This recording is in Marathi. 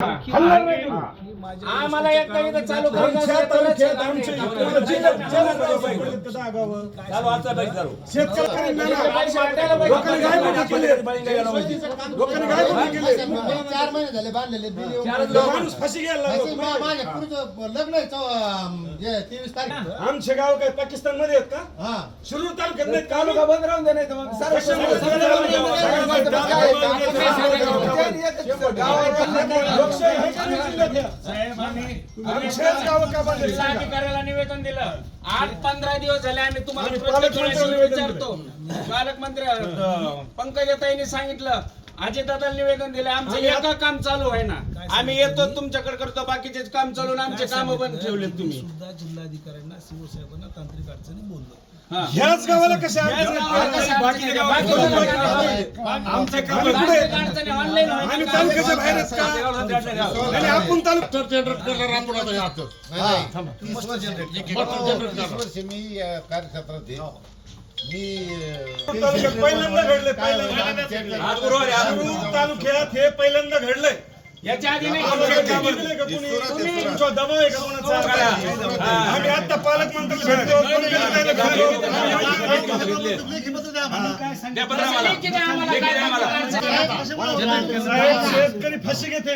आम्हाला एकदा इथं चालू करायचं असेल तरच माणूस फाशी घ्यायला लग्न आमचे गाव काय पाकिस्तान मध्ये आहेत का? शिरूर तालुक्यात नाही. तालुका बंद राहून दे, नाही तर मग अधिकाऱ्याला निवेदन दिलं. 8-15 दिवस झाले आम्ही तुम्हाला विचारतो. पालकमंत्री पंकजाताईंनी सांगितलं, अजितदादाला निवेदन दिलं, आमचं एका काम चालू आहे ना, आम्ही येतो तुमच्याकडे करतो, बाकीचे काम चालून आमचे काम बंद ठेवले. तुम्ही सुद्धा जिल्हाधिकाऱ्यांना शिवसाहेबांना तांत्रिक अडचणी बोललो. ह्याच गावाला कशा आमचे काम ऑनलाईन आम्ही तालुक्याच्या बाहेर आहेत का? आणि आपण तालुका जनरेट करणार आपण आता याच मी कार्यक्षेत्रात आहे. मी तालुक्यात पहिल्यांदा घडलंय. तालुक्यात हे पहिल्यांदा घडलंय. याच्या आधी नाही तुमचा दबाव आहे का कोणाचा? आम्ही आता पालकमंत्री भेटतो. शेतकरी फाशी घेते.